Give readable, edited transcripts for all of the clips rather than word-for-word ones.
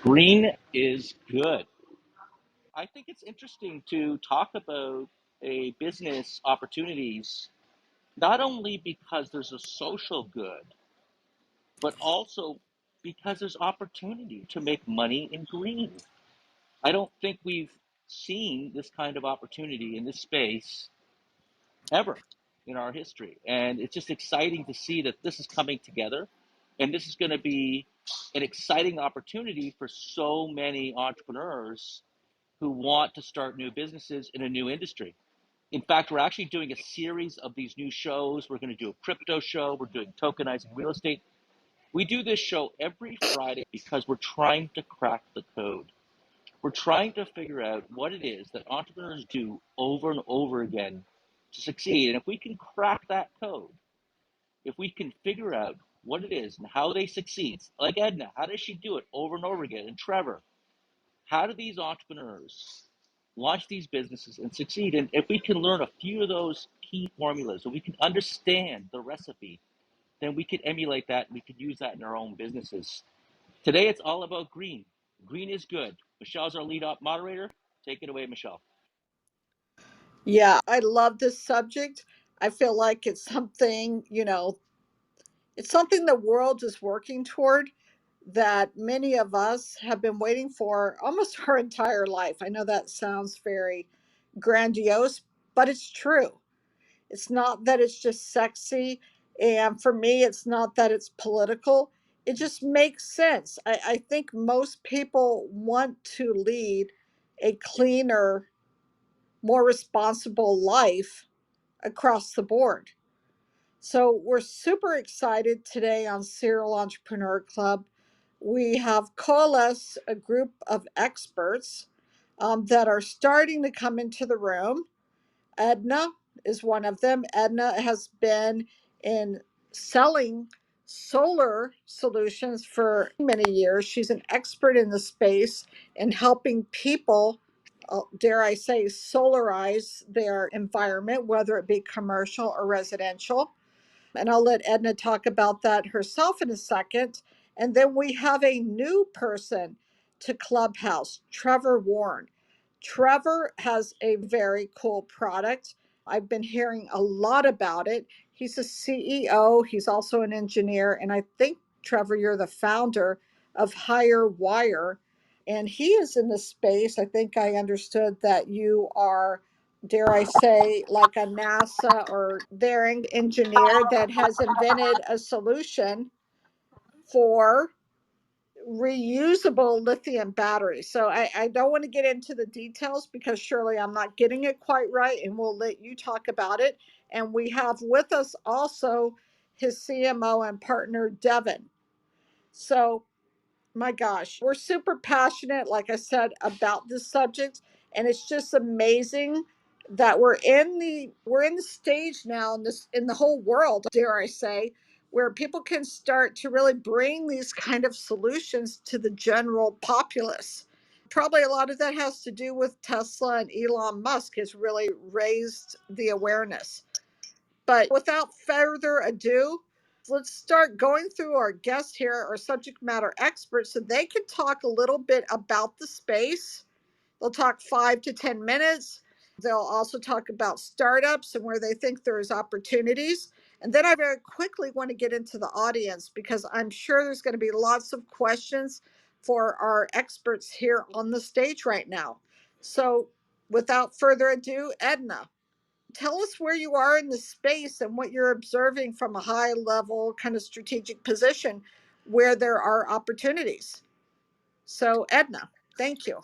Green is good. I think it's interesting to talk about a business opportunities, not only because there's a social good, but also because there's opportunity to make money in green. I don't think we've seen this kind of opportunity in this space ever in our history. And it's just exciting to see that this is coming together. And this is going to be an exciting opportunity for so many entrepreneurs who want to start new businesses in a new industry. In fact, we're actually doing a series of these new shows. We're going to do a crypto show. We're doing tokenizing real estate. We do this show every Friday because we're trying to crack the code. We're trying to figure out what it is that entrepreneurs do over and over again to succeed. And if we can crack that code, if we can figure out what it is and how they succeed, like Edna, how does she do it over and over again? And Trevor, how do these entrepreneurs launch these businesses and succeed? And if we can learn a few of those key formulas and we can understand the recipe, then we can emulate that and we can use that in our own businesses. Today, it's all about green. Green is good. Michelle's our lead up moderator. Take it away, Michele. Yeah, I love this subject. I feel like it's something, it's something the world is working toward that many of us have been waiting for almost our entire life. I know that sounds very grandiose, but it's true. It's not that it's just sexy. And for me, it's not that it's political. It just makes sense. I think most people want to lead a cleaner, more responsible life across the board. So we're super excited today on Serial Entrepreneur Club. We have coalesced a group of experts that are starting to come into the room. Edna is one of them. Edna has been in selling solar solutions for many years. She's an expert in the space and helping people, dare I say, solarize their environment, whether it be commercial or residential. And I'll let Edna talk about that herself in a second. And then we have a new person to Clubhouse, Trevor Warren. Trevor has a very cool product. I've been hearing a lot about it. He's a CEO, he's also an engineer, and I think, Trevor, you're the founder of Higher Wire. And he is in the space. I think I understood that you are, dare I say, like a NASA or their engineer that has invented a solution for reusable lithium batteries. So I don't want to get into the details because surely I'm not getting it quite right, and we'll let you talk about it. And we have with us also his CMO and partner, Devin. So my gosh, we're super passionate, like I said, about this subject, and it's just amazing that we're in the stage now in the whole world, dare I say, where people can start to really bring these kind of solutions to the general populace. Probably a lot of that has to do with Tesla, and Elon Musk has really raised the awareness. But without further ado, let's start going through our guests here, our subject matter experts, so they can talk a little bit about the space. They'll talk 5 to 10 minutes. They'll also talk about startups and where they think there's opportunities. And then I very quickly want to get into the audience because I'm sure there's going to be lots of questions for our experts here on the stage right now. So without further ado, Edna, tell us where you are in the space and what you're observing from a high level kind of strategic position where there are opportunities. So, Edna, thank you.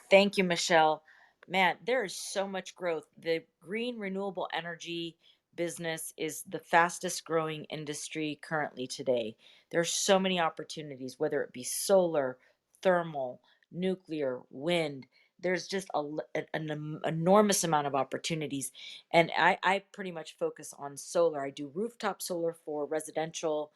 Thank you, Michele. Man, there is so much growth. The green renewable energy business is the fastest growing industry currently today. There's so many opportunities, whether it be solar, thermal, nuclear, wind. There's just an enormous amount of opportunities. And I pretty much focus on solar. I do rooftop solar for residential,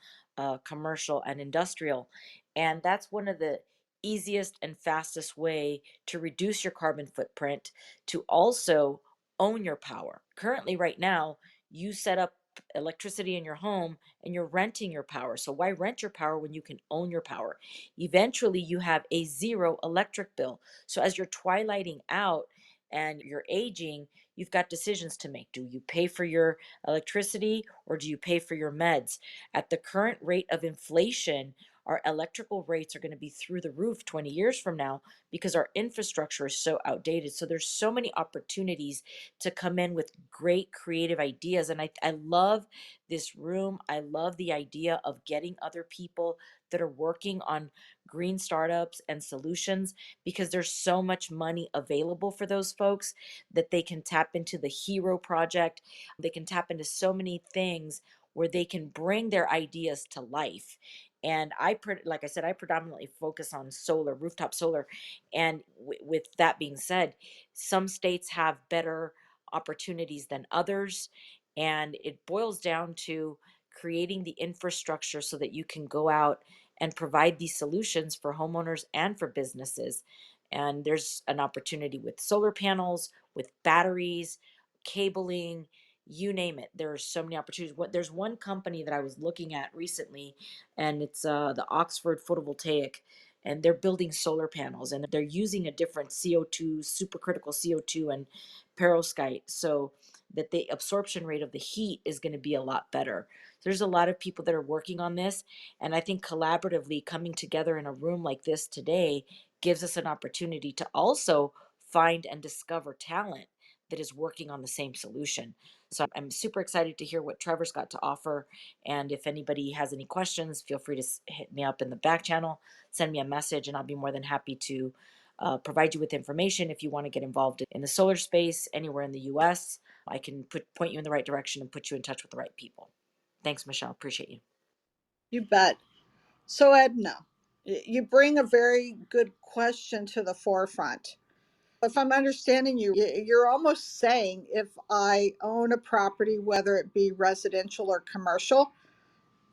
commercial, and industrial. And that's one of the easiest and fastest way to reduce your carbon footprint, to also own your power. Currently, right now, you set up electricity in your home and you're renting your power. So why rent your power when you can own your power? Eventually, you have a zero electric bill. So as you're twilighting out and you're aging, you've got decisions to make. Do you pay for your electricity or do you pay for your meds? At the current rate of inflation, our electrical rates are going to be through the roof 20 years from now because our infrastructure is so outdated. So there's so many opportunities to come in with great creative ideas. And I love this room. I love the idea of getting other people that are working on green startups and solutions because there's so much money available for those folks that they can tap into the Hero Project. They can tap into so many things where they can bring their ideas to life. And like I said, I predominantly focus on solar, rooftop solar. And with that being said, some states have better opportunities than others. And it boils down to creating the infrastructure so that you can go out and provide these solutions for homeowners and for businesses. And there's an opportunity with solar panels, with batteries, cabling, you name it. There are so many opportunities. There's one company that I was looking at recently, and it's the Oxford Photovoltaic, and they're building solar panels, and they're using a different CO2, supercritical CO2 and perovskite, so that the absorption rate of the heat is going to be a lot better. There's a lot of people that are working on this, and I think collaboratively coming together in a room like this today gives us an opportunity to also find and discover talent that is working on the same solution. So I'm super excited to hear what Trevor's got to offer. And if anybody has any questions, feel free to hit me up in the back channel, send me a message, and I'll be more than happy to provide you with information. If you want to get involved in the solar space anywhere in the US, I can point you in the right direction and put you in touch with the right people. Thanks, Michele. Appreciate you. You bet. So, Edna, you bring a very good question to the forefront. If I'm understanding you, you're almost saying if I own a property, whether it be residential or commercial,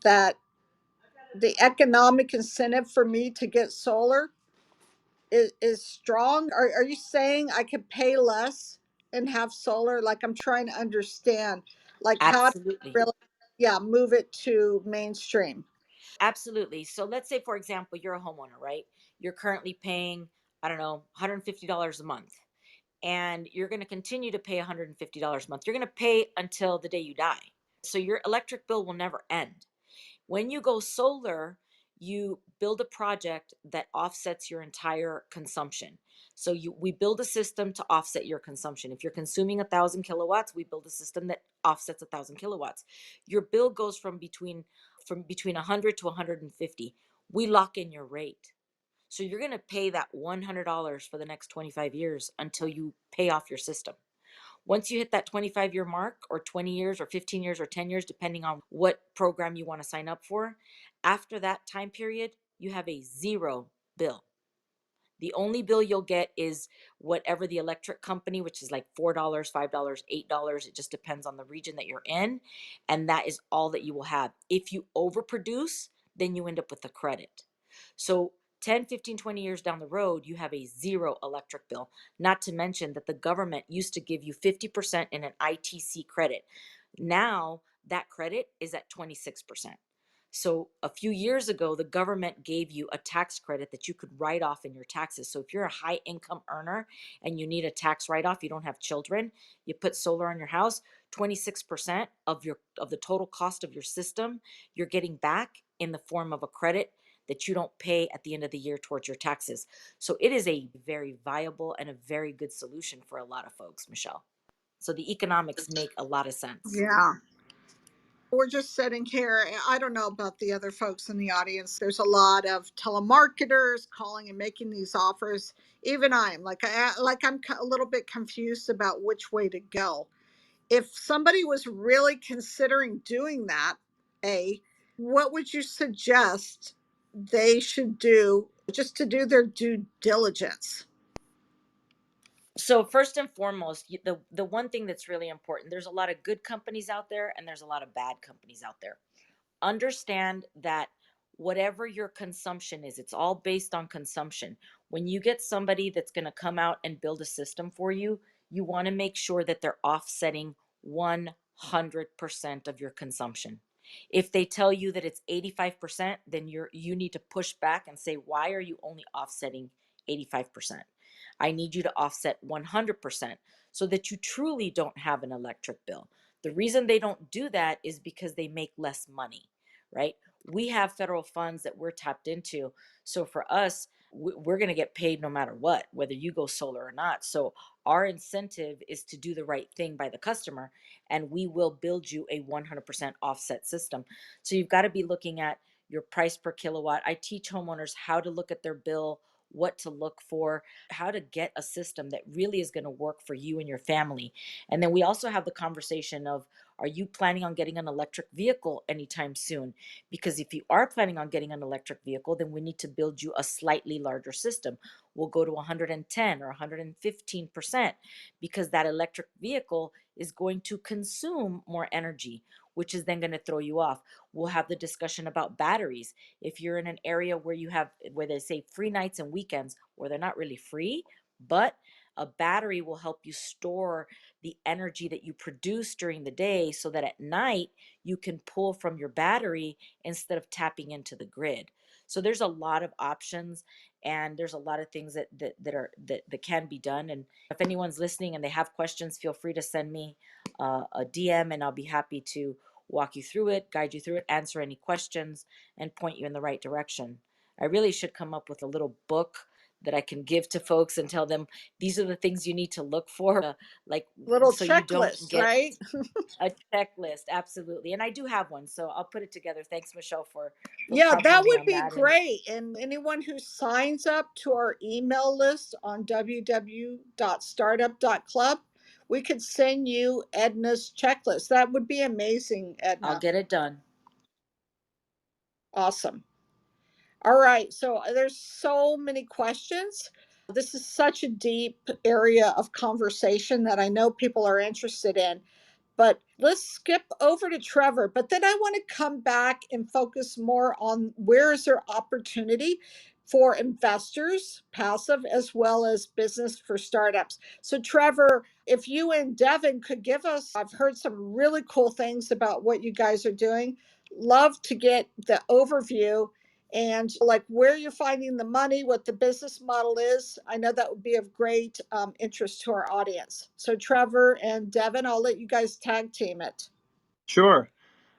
that the economic incentive for me to get solar is strong. Are you saying I could pay less and have solar? Like, I'm trying to understand, like, how to Absolutely. really, yeah, move it to mainstream. Absolutely. So let's say, for example, you're a homeowner, right? You're currently paying, I don't know, $150 a month, and you're going to continue to pay $150 a month. You're going to pay until the day you die. So your electric bill will never end. When you go solar, you build a project that offsets your entire consumption. So we build a system to offset your consumption. If you're consuming 1,000 kilowatts, we build a system that offsets 1,000 kilowatts. Your bill goes from between 100 to 150. We lock in your rate. So you're going to pay that $100 for the next 25 years until you pay off your system. Once you hit that 25-year mark, or 20 years, or 15 years, or 10 years, depending on what program you want to sign up for, after that time period, you have a zero bill. The only bill you'll get is whatever the electric company, which is like $4, $5, $8. It just depends on the region that you're in. And that is all that you will have. If you overproduce, then you end up with a credit. So 10, 15, 20 years down the road, you have a zero electric bill. Not to mention that the government used to give you 50% in an ITC credit. Now that credit is at 26%. So a few years ago, the government gave you a tax credit that you could write off in your taxes. So if you're a high income earner and you need a tax write off, you don't have children, you put solar on your house, 26% of the total cost of your system, you're getting back in the form of a credit that you don't pay at the end of the year towards your taxes. So it is a very viable and a very good solution for a lot of folks, Michele. So the economics make a lot of sense. Yeah. We're just sitting here. I don't know about the other folks in the audience. There's a lot of telemarketers calling and making these offers. Even I'm I'm a little bit confused about which way to go. If somebody was really considering doing that, what would you suggest they should do just to do their due diligence? So first and foremost, the one thing that's really important, there's a lot of good companies out there and there's a lot of bad companies out there. Understand that whatever your consumption is, it's all based on consumption. When you get somebody that's going to come out and build a system for you, you want to make sure that they're offsetting 100%. 100% of your consumption. If they tell you that it's 85%, then you need to push back and say, why are you only offsetting 85%? I need you to offset 100% so that you truly don't have an electric bill. The reason they don't do that is because they make less money, right? We have federal funds that we're tapped into. So for us, we're going to get paid no matter what, whether you go solar or not. So our incentive is to do the right thing by the customer, and we will build you a 100% offset system. So you've got to be looking at your price per kilowatt. I teach homeowners how to look at their bill, what to look for, how to get a system that really is going to work for you and your family. And then we also have the conversation of, are you planning on getting an electric vehicle anytime soon? Because if you are planning on getting an electric vehicle, then we need to build you a slightly larger system. We'll go to 110 or 115% because that electric vehicle is going to consume more energy, which is then going to throw you off. We'll have the discussion about batteries. If you're in an area where they say free nights and weekends, where they're not really free, but a battery will help you store the energy that you produce during the day so that at night you can pull from your battery instead of tapping into the grid. So there's a lot of options, and there's a lot of things that can be done. And if anyone's listening and they have questions, feel free to send me a DM, and I'll be happy to walk you through it, guide you through it, answer any questions, and point you in the right direction. I really should come up with a little book that I can give to folks and tell them these are the things you need to look for, like, Little so you don't checklist, get right? a checklist. Absolutely. And I do have one, so I'll put it together. Thanks, Michele, for Yeah, that prompting me would on be that. And great. And anyone who signs up to our email list on www.startup.club, we could send you Edna's checklist. That would be amazing, I'll Edna. get it done. Awesome. All right. So there's so many questions. This is such a deep area of conversation that I know people are interested in. But let's skip over to Trevor. But then I want to come back and focus more on where is there opportunity for investors, passive, as well as business for startups. So, Trevor, if you and Devin could give us, I've heard some really cool things about what you guys are doing. Love to get the overview and like where you're finding the money, what the business model is. I know that would be of great interest to our audience. So Trevor and Devin, I'll let you guys tag team it. Sure.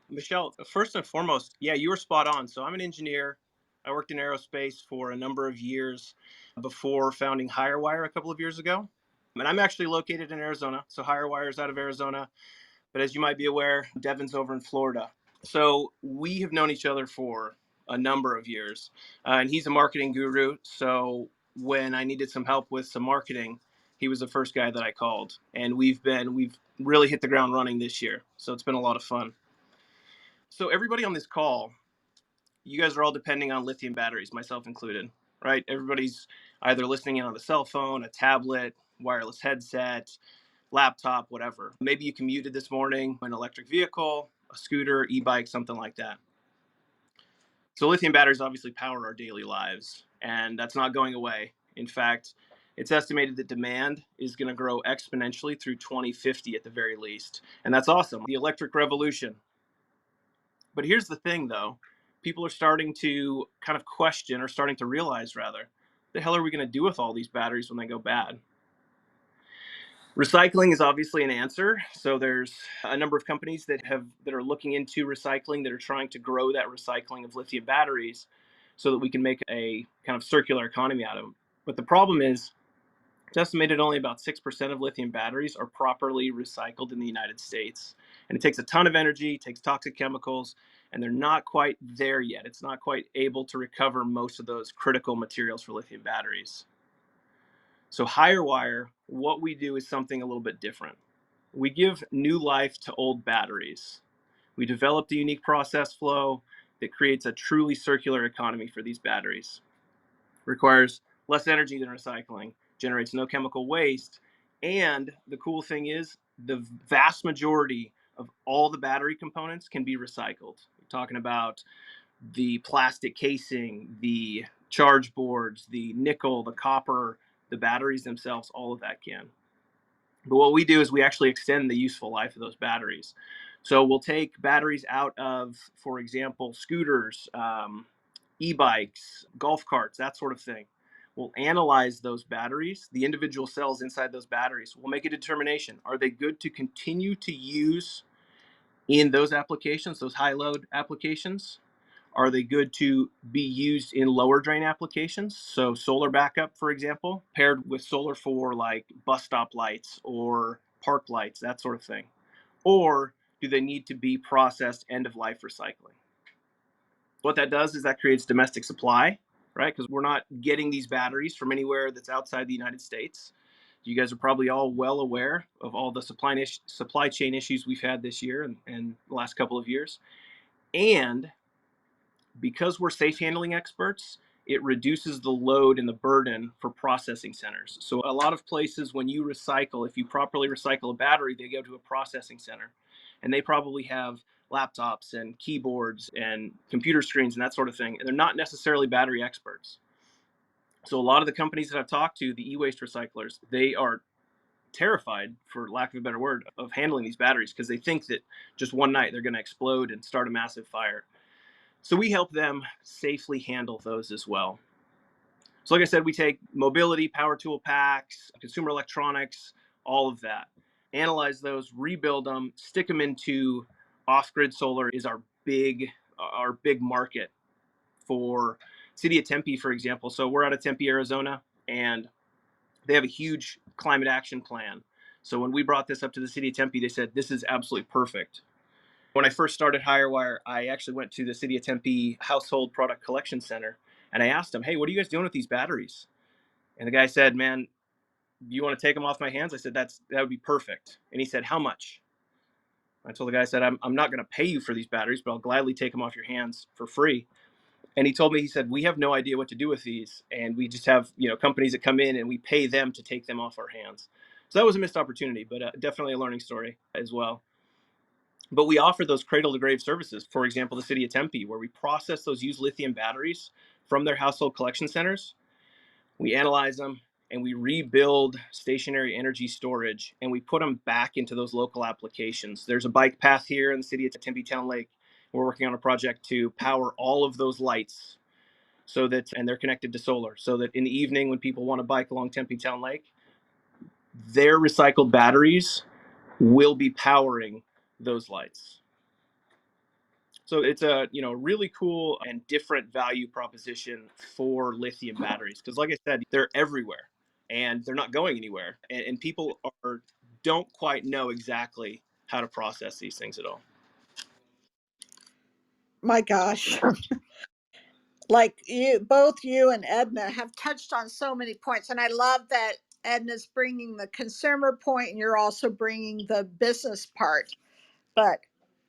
Michele, first and foremost, yeah, you were spot on. So I'm an engineer. I worked in aerospace for a number of years before founding HireWire a couple of years ago. And I'm actually located in Arizona. So HireWire is out of Arizona. But as you might be aware, Devin's over in Florida. So we have known each other for a number of years. And he's a marketing guru. So when I needed some help with some marketing, he was the first guy that I called. And we've really hit the ground running this year. So it's been a lot of fun. So everybody on this call, you guys are all depending on lithium batteries, myself included, right? Everybody's either listening in on a cell phone, a tablet, wireless headset, laptop, whatever. Maybe you commuted this morning, an electric vehicle, a scooter, e-bike, something like that. So lithium batteries obviously power our daily lives, and that's not going away. In fact, it's estimated that demand is going to grow exponentially through 2050 at the very least. And that's awesome. The electric revolution. But here's the thing, though. People are starting to kind of question, or starting to realize, rather, the hell are we going to do with all these batteries when they go bad? Recycling is obviously an answer. So there's a number of companies that are looking into recycling, that are trying to grow that recycling of lithium batteries so that we can make a kind of circular economy out of them. But the problem is, it's estimated only about 6% of lithium batteries are properly recycled in the United States. And it takes a ton of energy, takes toxic chemicals, and they're not quite there yet. It's not quite able to recover most of those critical materials for lithium batteries. So HireWire, what we do is something a little bit different. We give new life to old batteries. We developed a unique process flow that creates a truly circular economy for these batteries. Requires less energy than recycling, generates no chemical waste, and the cool thing is the vast majority of all the battery components can be recycled. We're talking about the plastic casing, the charge boards, the nickel, the copper, the batteries themselves, all of that can. But what we do is we actually extend the useful life of those batteries. So we'll take batteries out of, for example, scooters, e-bikes, golf carts, that sort of thing. We'll analyze those batteries, the individual cells inside those batteries. We'll make a determination. Are they good to continue to use in those applications, those high load applications? Are they good to be used in lower drain applications? So solar backup, for example, paired with solar for like bus stop lights or park lights, that sort of thing. Or do they need to be processed end of life recycling? What that does is that creates domestic supply, right? Because we're not getting these batteries from anywhere that's outside the United States. You guys are probably all well aware of all the supply chain issues we've had this year and the last couple of years. And because we're safe handling experts, it reduces the load and the burden for processing centers. So a lot of places, when you recycle, if you properly recycle a battery, they go to a processing center, and they probably have laptops and keyboards and computer screens and that sort of thing, and they're not necessarily battery experts. So a lot of the companies that I've talked to, the e-waste recyclers, they are terrified, for lack of a better word, of handling these batteries because they think that just one night they're going to explode and start a massive fire. So we help them safely handle those as well. So like I said, we take mobility, power tool packs, consumer electronics, all of that, analyze those, rebuild them, stick them into off-grid solar is our big market for city of Tempe, for example. So we're out of Tempe, Arizona, and they have a huge climate action plan. So when we brought this up to the city of Tempe, they said, this is absolutely perfect. When I first started HireWire, I actually went to the City of Tempe Household Product Collection Center, and I asked them, hey, what are you guys doing with these batteries? And the guy said, man, you want to take them off my hands? I said, that would be perfect. And he said, how much? I told the guy, I said, I'm not going to pay you for these batteries, but I'll gladly take them off your hands for free. And he told me, he said, we have no idea what to do with these. And we just have, companies that come in and we pay them to take them off our hands. So that was a missed opportunity, but definitely a learning story as well. But we offer those cradle to grave services. For example, the city of Tempe, where we process those used lithium batteries from their household collection centers. We analyze them and we rebuild stationary energy storage and we put them back into those local applications. There's a bike path here in the city of Tempe Town Lake. We're working on a project to power all of those lights so that, and they're connected to solar, so that in the evening when people want to bike along Tempe Town Lake, their recycled batteries will be powering those lights. So it's a really cool and different value proposition for lithium batteries because, like I said, they're everywhere and they're not going anywhere, and people don't quite know exactly how to process these things at all. My gosh. Like both you and Edna have touched on so many points. And I love that Edna's bringing the consumer point and you're also bringing the business part. But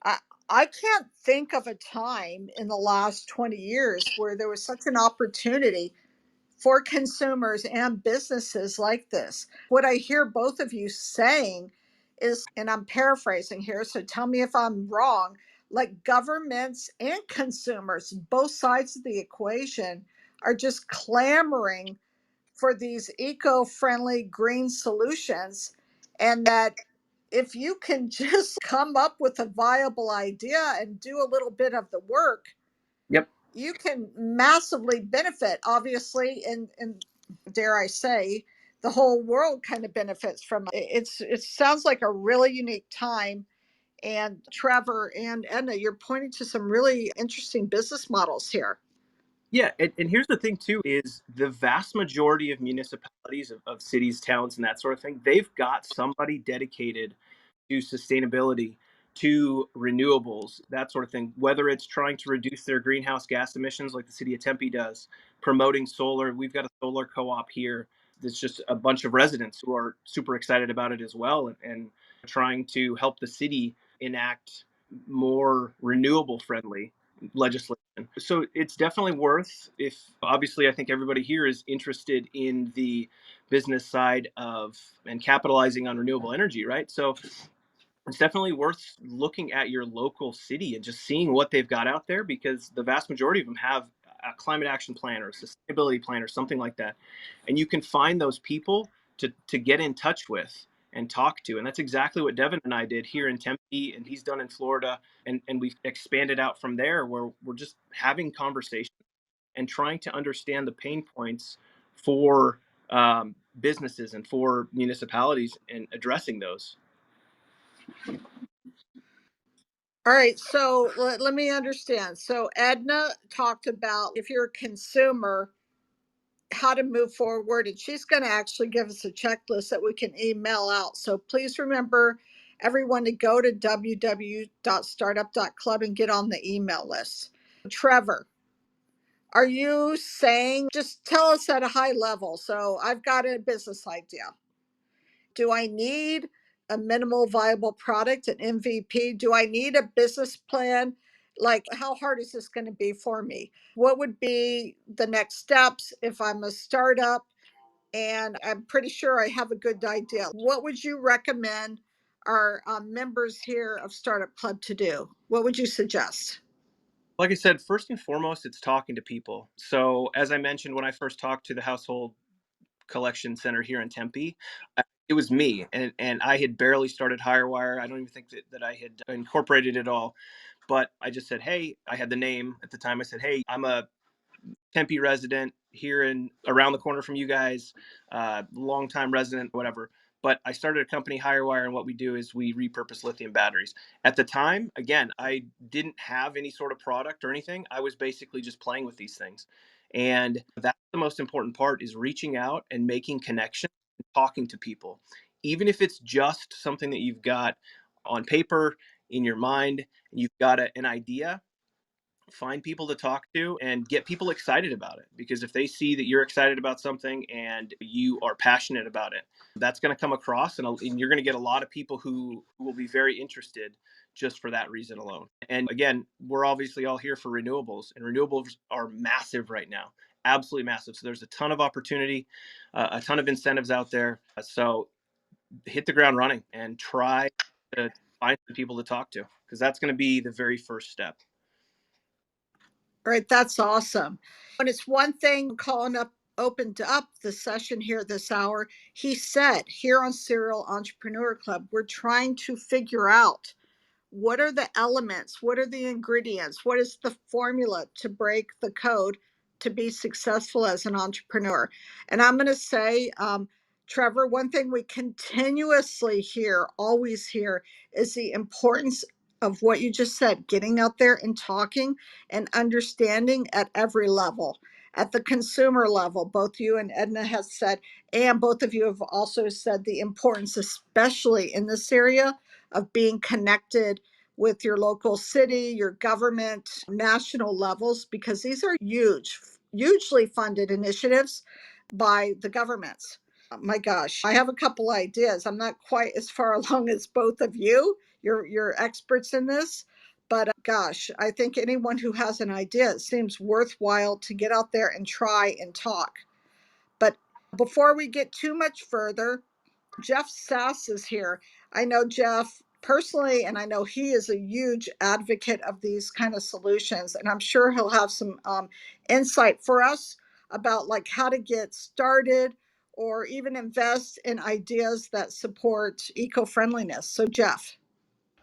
I, I can't think of a time in the last 20 years where there was such an opportunity for consumers and businesses like this. What I hear both of you saying is, and I'm paraphrasing here, so tell me if I'm wrong, like governments and consumers, both sides of the equation, are just clamoring for these eco friendly green solutions. And that if you can just come up with a viable idea and do a little bit of the work, Yep. you can massively benefit, obviously, and dare I say, the whole world kind of benefits from it. It sounds like a really unique time. And Trevor and Edna, you're pointing to some really interesting business models here. Yeah, and here's the thing too, is the vast majority of municipalities of cities, towns, and that sort of thing, they've got somebody dedicated to sustainability, to renewables, that sort of thing, whether it's trying to reduce their greenhouse gas emissions like the city of Tempe does, promoting solar. We've got a solar co-op here that's just a bunch of residents who are super excited about it as well, and trying to help the city enact more renewable friendly legislation. So it's definitely worth, if obviously I think everybody here is interested in the business side of and capitalizing on renewable energy, right? So it's definitely worth looking at your local city and just seeing what they've got out there, because the vast majority of them have a climate action plan or a sustainability plan or something like that. And you can find those people to get in touch with and talk to. And that's exactly what Devin and I did here in Tempe, and he's done in Florida. And we've expanded out from there, where we're just having conversations and trying to understand the pain points for businesses and for municipalities and addressing those. All right, so let me understand. So Edna talked about if you're a consumer, how to move forward, and she's going to actually give us a checklist that we can email out. So please remember everyone to go to www.startup.club and get on the email list. Trevor, are you saying, just tell us at a high level? So I've got a business idea. Do I need a minimal viable product, an MVP? Do I need a business plan? Like, how hard is this going to be for me? What would be the next steps if I'm a startup? And I'm pretty sure I have a good idea. What would you recommend our members here of Startup Club to do? What would you suggest? Like I said, first and foremost, it's talking to people. So as I mentioned, when I first talked to the household collection center here in Tempe, it was me, and I had barely started Hirewire. I don't even think that I had incorporated it all, but I just said, hey, I had the name at the time. I said, hey, I'm a Tempe resident here in around the corner from you guys, longtime resident, whatever. But I started a company, Hirewire, and what we do is we repurpose lithium batteries. At the time, again, I didn't have any sort of product or anything. I was basically just playing with these things. And that's the most important part, is reaching out and making connections and talking to people. Even if it's just something that you've got on paper, in your mind, you've got an idea, find people to talk to and get people excited about it. Because if they see that you're excited about something and you are passionate about it, that's going to come across, and you're going to get a lot of people who will be very interested just for that reason alone. And again, we're obviously all here for renewables, and renewables are massive right now, absolutely massive. So there's a ton of opportunity, a ton of incentives out there. So hit the ground running and try to find some people to talk to, because that's going to be the very first step. All right, that's awesome. And it's one thing Colin opened up the session here this hour. He said, here on Serial Entrepreneur Club, we're trying to figure out what are the elements, what are the ingredients, what is the formula to break the code to be successful as an entrepreneur. And I'm going to say, Trevor, one thing we continuously hear, always hear, is the importance of what you just said, getting out there and talking and understanding at every level. At the consumer level, both you and Edna has said, and both of you have also said the importance, especially in this area, of being connected with your local city, your government, national levels, because these are huge, hugely funded initiatives by the governments. My gosh, I have a couple ideas. I'm not quite as far along as both of you. You're experts in this, but gosh, I think anyone who has an idea, it seems worthwhile to get out there and try and talk. But before we get too much further, Jeff Sass is here. I know Jeff personally, and I know he is a huge advocate of these kind of solutions, and I'm sure he'll have some insight for us about like how to get started or even invest in ideas that support eco-friendliness. So Jeff.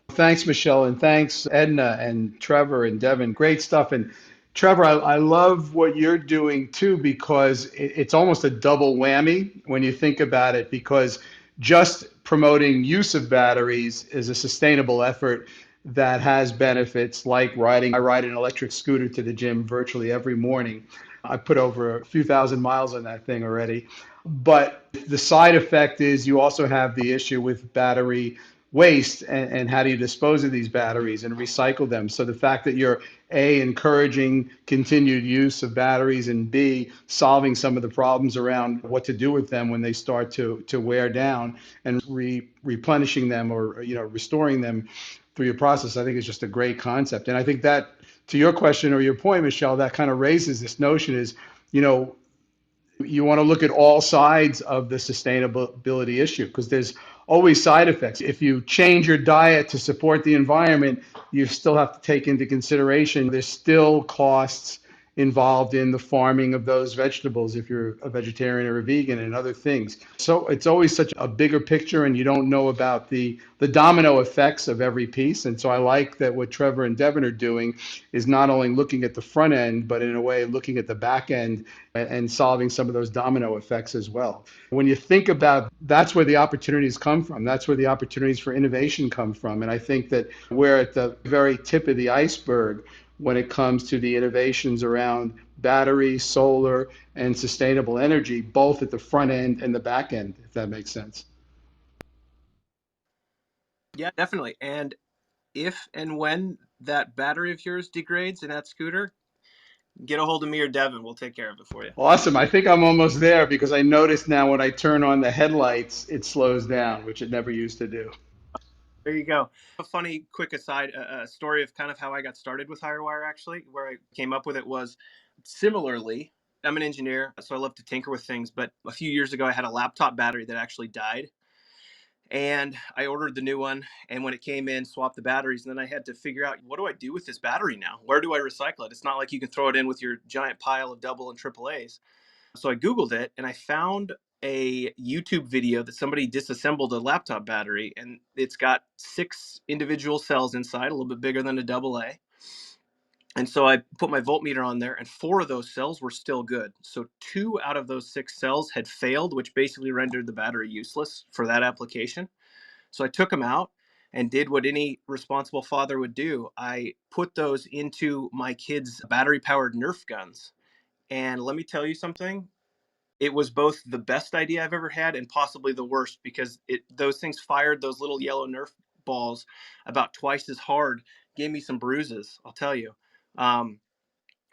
Thanks, Michele, and thanks, Edna and Trevor and Devin. Great stuff. And Trevor, I love what you're doing too, because it's almost a double whammy when you think about it, because just promoting use of batteries is a sustainable effort that has benefits like riding. I ride an electric scooter to the gym virtually every morning. I put over a few thousand miles on that thing already. But the side effect is you also have the issue with battery waste, and how do you dispose of these batteries and recycle them. So the fact that you're A, encouraging continued use of batteries, and B, solving some of the problems around what to do with them when they start to wear down, and replenishing them, or restoring them through your process, I think is just a great concept. And I think that, to your question or your point, Michele, that kind of raises this notion is, you know, you want to look at all sides of the sustainability issue, because there's always side effects. If you change your diet to support the environment, you still have to take into consideration there's still costs involved in the farming of those vegetables if you're a vegetarian or a vegan and other things. So it's always such a bigger picture and you don't know about the domino effects of every piece. And so I like that what Trevor and Devin are doing is not only looking at the front end, but in a way looking at the back end and solving some of those domino effects as well. When you think about that's where the opportunities come from, that's where the opportunities for innovation come from. And I think that we're at the very tip of the iceberg when it comes to the innovations around battery, solar, and sustainable energy, both at the front end and the back end, if that makes sense. Yeah, definitely. And if and when that battery of yours degrades in that scooter, get a hold of me or Devin. We'll take care of it for you. Awesome. I think I'm almost there because I notice now when I turn on the headlights, it slows down, which it never used to do. There you go. A funny, quick aside, a story of kind of how I got started with Hirewire, actually, where I came up with it was similarly. I'm an engineer, so I love to tinker with things. But a few years ago, I had a laptop battery that actually died. And I ordered the new one. And when it came in, swapped the batteries. And then I had to figure out, what do I do with this battery now? Where do I recycle it? It's not like you can throw it in with your giant pile of double and triple A's. So I Googled it and I found a YouTube video that somebody disassembled a laptop battery, and it's got 6 individual cells inside, a little bit bigger than a double A. And so I put my voltmeter on there, and 4 of those cells were still good. So 2 out of those 6 cells had failed, which basically rendered the battery useless for that application. So I took them out and did what any responsible father would do. I put those into my kids' battery powered Nerf guns. And let me tell you something, it was both the best idea I've ever had and possibly the worst, because those things fired those little yellow Nerf balls about twice as hard, gave me some bruises, I'll tell you. Um,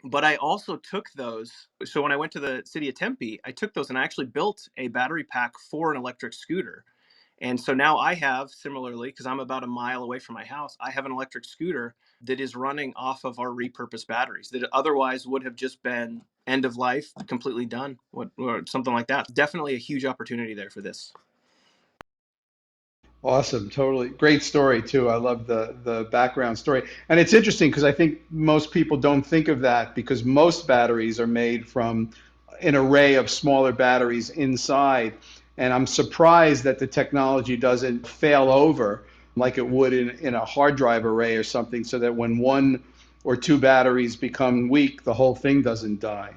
but I also took those. So when I went to the city of Tempe, I took those and I actually built a battery pack for an electric scooter. And so now I have, similarly, because I'm about a mile away from my house, I have an electric scooter that is running off of our repurposed batteries that otherwise would have just been end of life, completely done, or something like that. Definitely a huge opportunity there for this. Awesome, totally. Great story too. I love the background story. And it's interesting because I think most people don't think of that because most batteries are made from an array of smaller batteries inside. And I'm surprised that the technology doesn't fail over like it would in a hard drive array or something, so that when 1 or 2 batteries become weak, the whole thing doesn't die.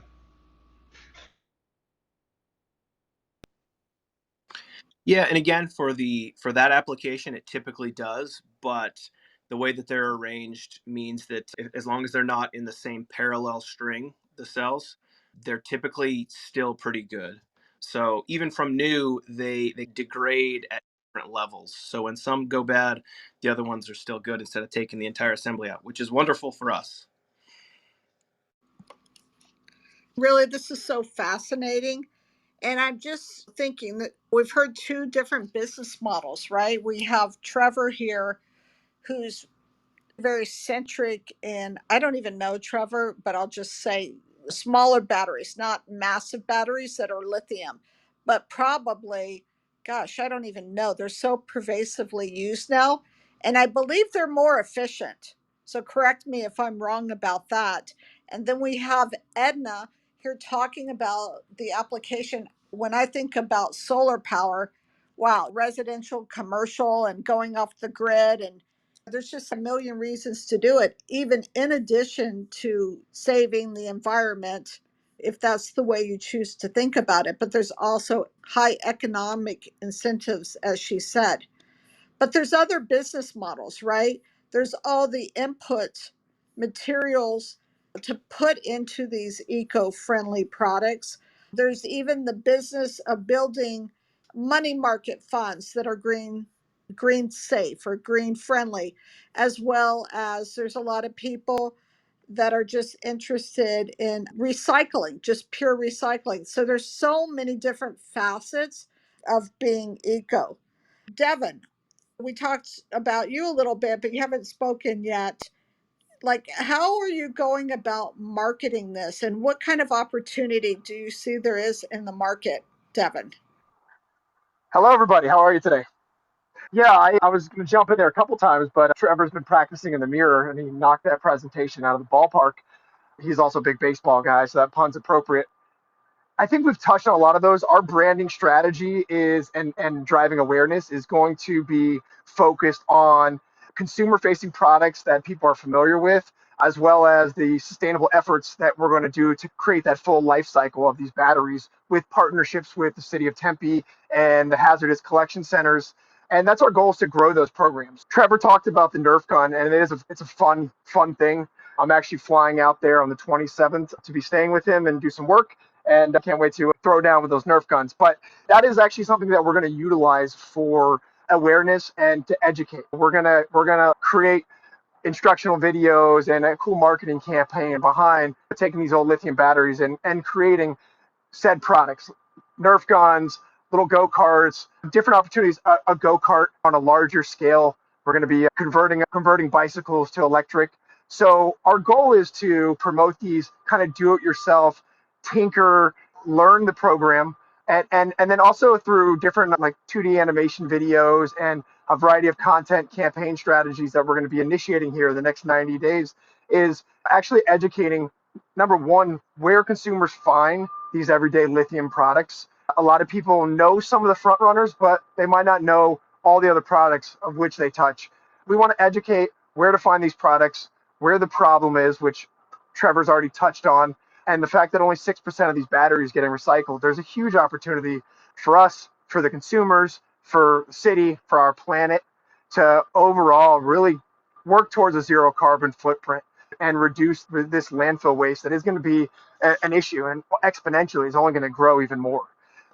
Yeah, and again, for that application, it typically does, but the way that they're arranged means that as long as they're not in the same parallel string, the cells, they're typically still pretty good. So even from new, they degrade at different levels. So when some go bad, the other ones are still good instead of taking the entire assembly out, which is wonderful for us. Really, this is so fascinating. And I'm just thinking that we've heard 2 different business models, right? We have Trevor here, who's very centric in, I don't even know Trevor, but I'll just say smaller batteries, not massive batteries that are lithium, but probably, gosh, I don't even know. They're so pervasively used now. And I believe they're more efficient. So correct me if I'm wrong about that. And then we have Edna here talking about the application. When I think about solar power, wow, residential, commercial, and going off the grid, and there's just a million reasons to do it, even in addition to saving the environment, if that's the way you choose to think about it. But there's also high economic incentives, as she said. But there's other business models, right? There's all the input materials to put into these eco-friendly products. There's even the business of building money market funds that are green safe or green friendly, as well as there's a lot of people that are just interested in recycling, just pure recycling. So there's so many different facets of being eco. Devin, we talked about you a little bit, but you haven't spoken yet. Like, how are you going about marketing this, and what kind of opportunity do you see there is in the market, Devin? Hello, everybody. How are you today? Yeah, I was going to jump in there a couple times, but Trevor's been practicing in the mirror and he knocked that presentation out of the ballpark. He's also a big baseball guy, so that pun's appropriate. I think we've touched on a lot of those. Our branding strategy is and driving awareness is going to be focused on consumer facing products that people are familiar with, as well as the sustainable efforts that we're going to do to create that full life cycle of these batteries with partnerships with the city of Tempe and the hazardous collection centers. And that's our goal, is to grow those programs. Trevor talked about the Nerf gun, and it's a fun thing. I'm actually flying out there on the 27th to be staying with him and do some work, and I can't wait to throw down with those Nerf guns. But that is actually something that we're going to utilize for awareness and to educate. We're gonna create instructional videos and a cool marketing campaign behind taking these old lithium batteries and creating said products, Nerf guns, little go-karts, different opportunities, a go-kart on a larger scale. We're going to be converting bicycles to electric. So our goal is to promote these kind of do-it-yourself, tinker, learn the program, and then also through different like 2D animation videos and a variety of content campaign strategies that we're going to be initiating here in the next 90 days is actually educating, number one, where consumers find these everyday lithium products. A lot of people know some of the front runners, but they might not know all the other products of which they touch. We want to educate where to find these products, where the problem is, which Trevor's already touched on, and the fact that only 6% of these batteries getting recycled. There's a huge opportunity for us, for the consumers, for the city, for our planet, to overall really work towards a zero carbon footprint and reduce this landfill waste that is going to be an issue, and exponentially is only going to grow even more.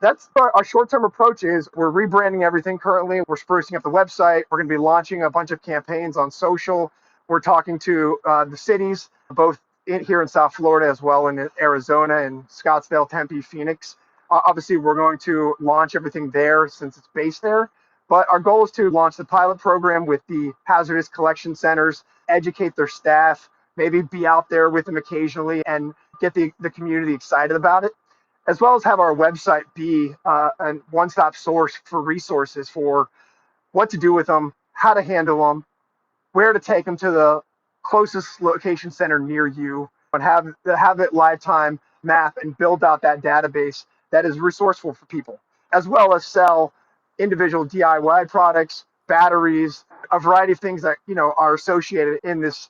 That's our short-term approach. Is we're rebranding everything currently. We're sprucing up the website. We're going to be launching a bunch of campaigns on social. We're talking to the cities, both here in South Florida as well in Arizona and Scottsdale, Tempe, Phoenix. Obviously, we're going to launch everything there since it's based there. But our goal is to launch the pilot program with the hazardous collection centers, educate their staff, maybe be out there with them occasionally and get the community excited about it, as well as have our website be a one-stop source for resources for what to do with them, how to handle them, where to take them to the closest location center near you, and have it live time map and build out that database that is resourceful for people, as well as sell individual DIY products, batteries, a variety of things that are associated in this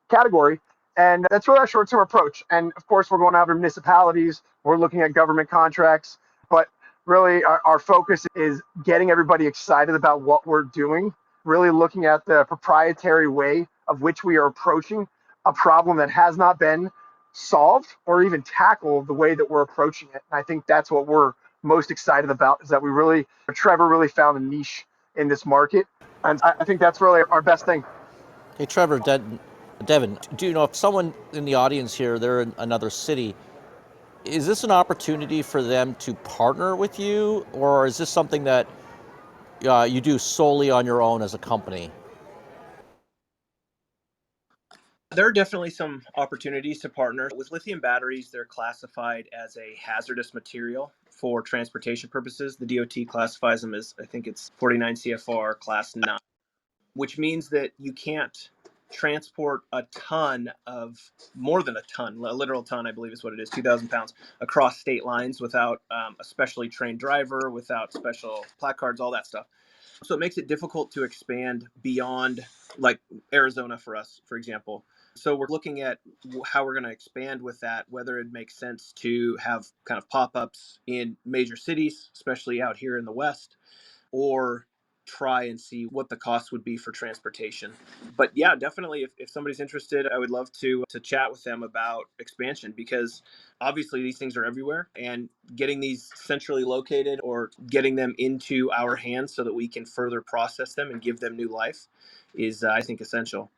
category. And that's really our short-term approach. And of course, we're going after municipalities. We're looking at government contracts. But really, our focus is getting everybody excited about what we're doing, really looking at the proprietary way of which we are approaching a problem that has not been solved or even tackled the way that we're approaching it. And I think that's what we're most excited about, is that Trevor really found a niche in this market. And I think that's really our best thing. Hey, Trevor, Devin, do you know if someone in the audience here, they're in another city, is this an opportunity for them to partner with you, or is this something that you do solely on your own as a company? There are definitely some opportunities to partner. With lithium batteries, they're classified as a hazardous material for transportation purposes. The DOT classifies them as, I think it's 49 CFR class 9, which means that you can't transport more than a ton, a literal ton, I believe is what it is, 2,000 pounds, across state lines without a specially trained driver, without special placards, all that stuff. So it makes it difficult to expand beyond like Arizona for us, for example. So we're looking at how we're going to expand with that, whether it makes sense to have kind of pop-ups in major cities, especially out here in the West, or try and see what the cost would be for transportation. But yeah, definitely if somebody's interested, I would love to chat with them about expansion, because obviously these things are everywhere, and getting these centrally located or getting them into our hands so that we can further process them and give them new life is, I think, essential.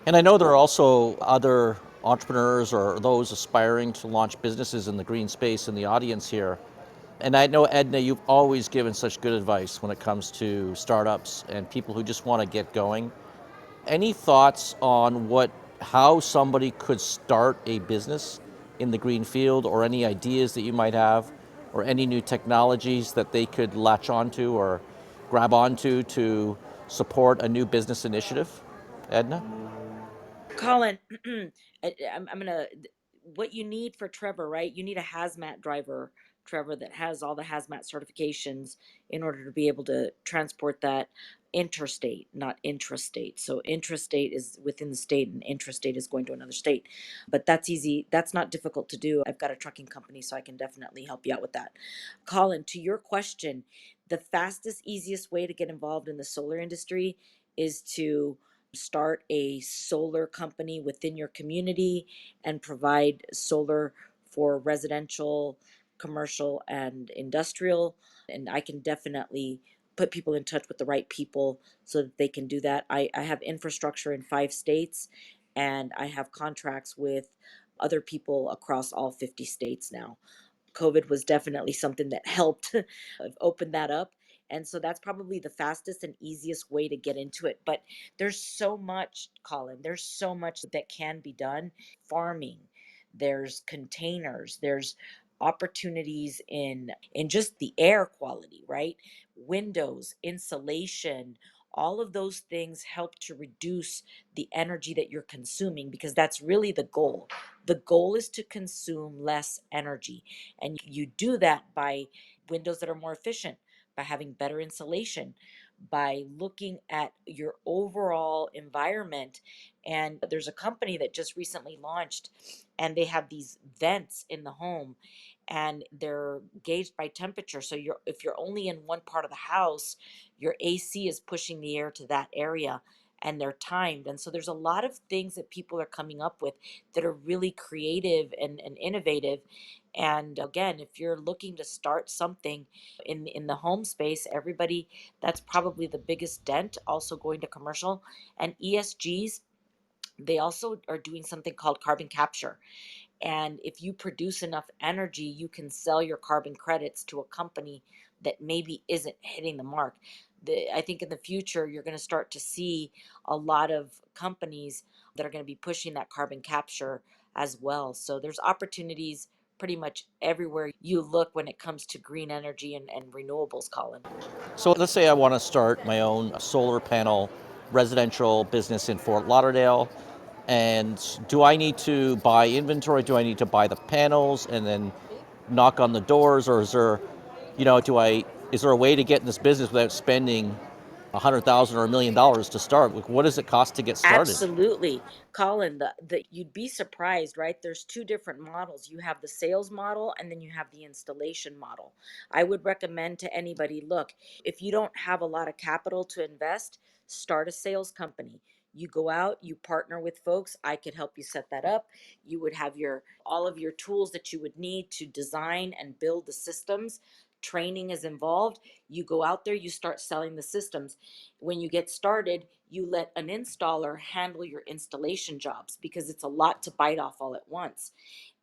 And I know there are also other entrepreneurs or those aspiring to launch businesses in the green space in the audience here. And I know, Edna, you've always given such good advice when it comes to startups and people who just want to get going. Any thoughts on how somebody could start a business in the green field, or any ideas that you might have, or any new technologies that they could latch onto or grab onto to support a new business initiative? Edna? Colin, I'm gonna. What you need for Trevor, right? You need a hazmat driver, Trevor, that has all the hazmat certifications in order to be able to transport that interstate, not intrastate. So intrastate is within the state, and intrastate is going to another state. But that's easy. That's not difficult to do. I've got a trucking company, so I can definitely help you out with that. Colin, to your question, the fastest, easiest way to get involved in the solar industry is to start a solar company within your community and provide solar for residential, commercial, and industrial. And I can definitely put people in touch with the right people so that they can do that. I have infrastructure in 5 states, and I have contracts with other people across all 50 states now. COVID was definitely something that helped open that up. And so that's probably the fastest and easiest way to get into it. But there's so much, Colin, there's so much that can be done. Farming, there's containers, there's opportunities in just the air quality, right? Windows, insulation, all of those things help to reduce the energy that you're consuming, because that's really the goal. The goal is to consume less energy. And you do that by windows that are more efficient, by having better insulation, by looking at your overall environment. And there's a company that just recently launched, and they have these vents in the home, and they're gauged by temperature. So if you're only in one part of the house, your AC is pushing the air to that area, and they're timed. And so there's a lot of things that people are coming up with that are really creative and innovative. And again, if you're looking to start something in the home space, everybody, that's probably the biggest dent. Also going to commercial and ESGs, they also are doing something called carbon capture. And if you produce enough energy, you can sell your carbon credits to a company that maybe isn't hitting the mark. I think in the future, you're going to start to see a lot of companies that are going to be pushing that carbon capture as well. So there's opportunities pretty much everywhere you look when it comes to green energy and renewables, Colin. So let's say I want to start my own solar panel residential business in Fort Lauderdale. And do I need to buy inventory? Do I need to buy the panels and then knock on the doors? Or is there, is there a way to get in this business without spending 100,000 or $1 million to start? Like, what does it cost to get started? Absolutely. Colin, you'd be surprised, right? There's two different models. You have the sales model and then you have the installation model. I would recommend to anybody, look, if you don't have a lot of capital to invest, start a sales company. You go out, you partner with folks. I could help you set that up. You would have your all of your tools that you would need to design and build the systems. Training is involved. You go out there, you start selling the systems. When you get started, you let an installer handle your installation jobs, because it's a lot to bite off all at once.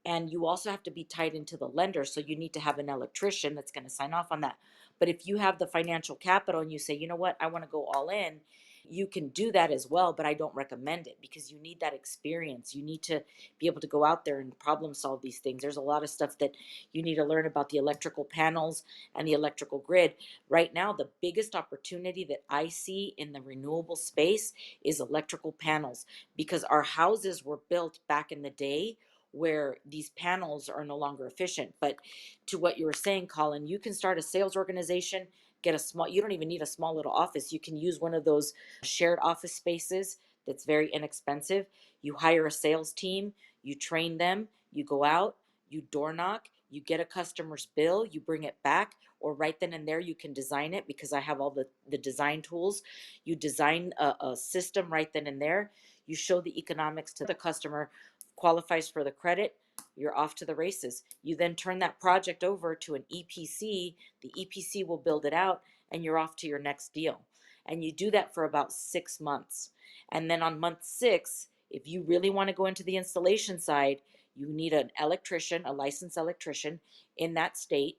And you also have to be tied into the lender. So you need to have an electrician that's going to sign off on that. But if you have the financial capital and you say, you know what, I want to go all in, you can do that as well. But I don't recommend it, because you need that experience. You need to be able to go out there and problem solve these things. There's a lot of stuff that you need to learn about the electrical panels and the electrical grid. Right now, the biggest opportunity that I see in the renewable space is electrical panels, because our houses were built back in the day where these panels are no longer efficient. But to what you were saying, Colin, you can start a sales organization, get a small, you don't even need a small little office. You can use one of those shared office spaces that's very inexpensive. You hire a sales team, you train them, you go out, you door knock, you get a customer's bill, you bring it back, or right then and there you can design it, because I have all the design tools. You design a system right then and there. You show the economics to the customer, qualifies for the credit, you're off to the races. You then turn that project over to an EPC. The EPC will build it out, and you're off to your next deal. And you do that for about 6 months. And then on month 6, if you really want to go into the installation side, you need an electrician, a licensed electrician in that state.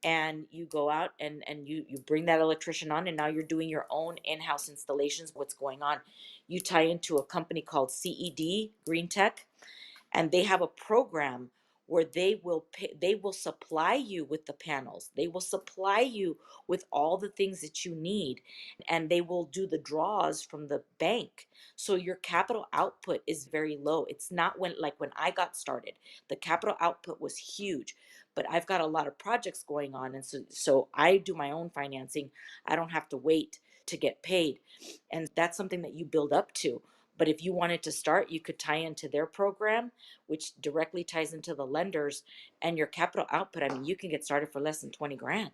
And you go out and you bring that electrician on, and now you're doing your own in-house installations. What's going on? You tie into a company called CED Green Tech, and they have a program where they will supply you with the panels. They will supply you with all the things that you need, and they will do the draws from the bank. So your capital output is very low. It's not when I got started, the capital output was huge. But I've got a lot of projects going on, and so I do my own financing. I don't have to wait to get paid. And that's something that you build up to. But if you wanted to start, you could tie into their program, which directly ties into the lenders, and your capital output. I mean, you can get started for less than 20 grand.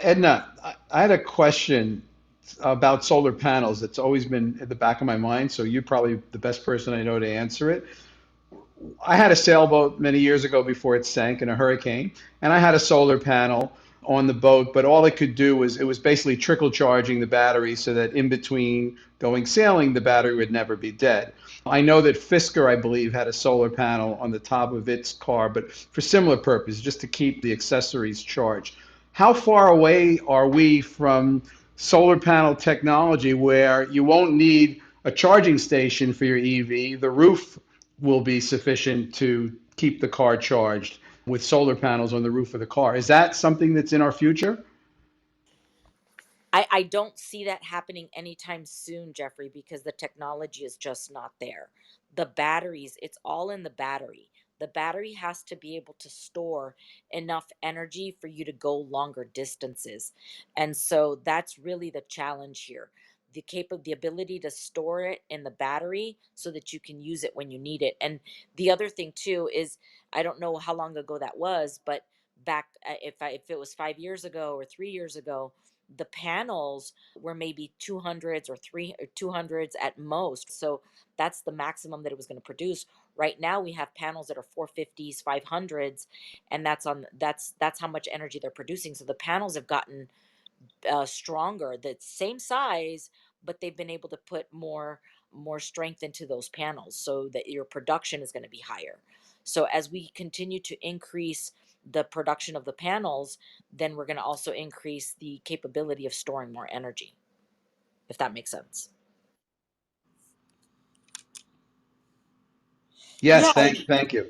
Edna, I had a question about solar panels that's always been at the back of my mind, so you're probably the best person I know to answer it. I had a sailboat many years ago before it sank in a hurricane, and I had a solar panel on the boat, but all it could do was it was basically trickle charging the battery so that in between going sailing, the battery would never be dead. I know that Fisker, I believe, had a solar panel on the top of its car, but for similar purpose, just to keep the accessories charged. How far away are we from solar panel technology where you won't need a charging station for your EV? The roof will be sufficient to keep the car charged with solar panels on the roof of the car. Is that something that's in our future? I don't see that happening anytime soon, Jeffrey, because the technology is just not there. The batteries, it's all in the battery. The battery has to be able to store enough energy for you to go longer distances. And so that's really the challenge here. The ability to store it in the battery so that you can use it when you need it. And the other thing too is, I don't know how long ago that was, but back if it was 5 years ago or 3 years ago, the panels were maybe 200s or 200s at most. So that's the maximum that it was going to produce. Right now we have panels that are 450s, 500s, and that's how much energy they're producing. So the panels have gotten stronger, the same size, but they've been able to put more strength into those panels so that your production is going to be higher. So as we continue to increase the production of the panels, then we're going to also increase the capability of storing more energy, if that makes sense. Yes, Yeah, thank you.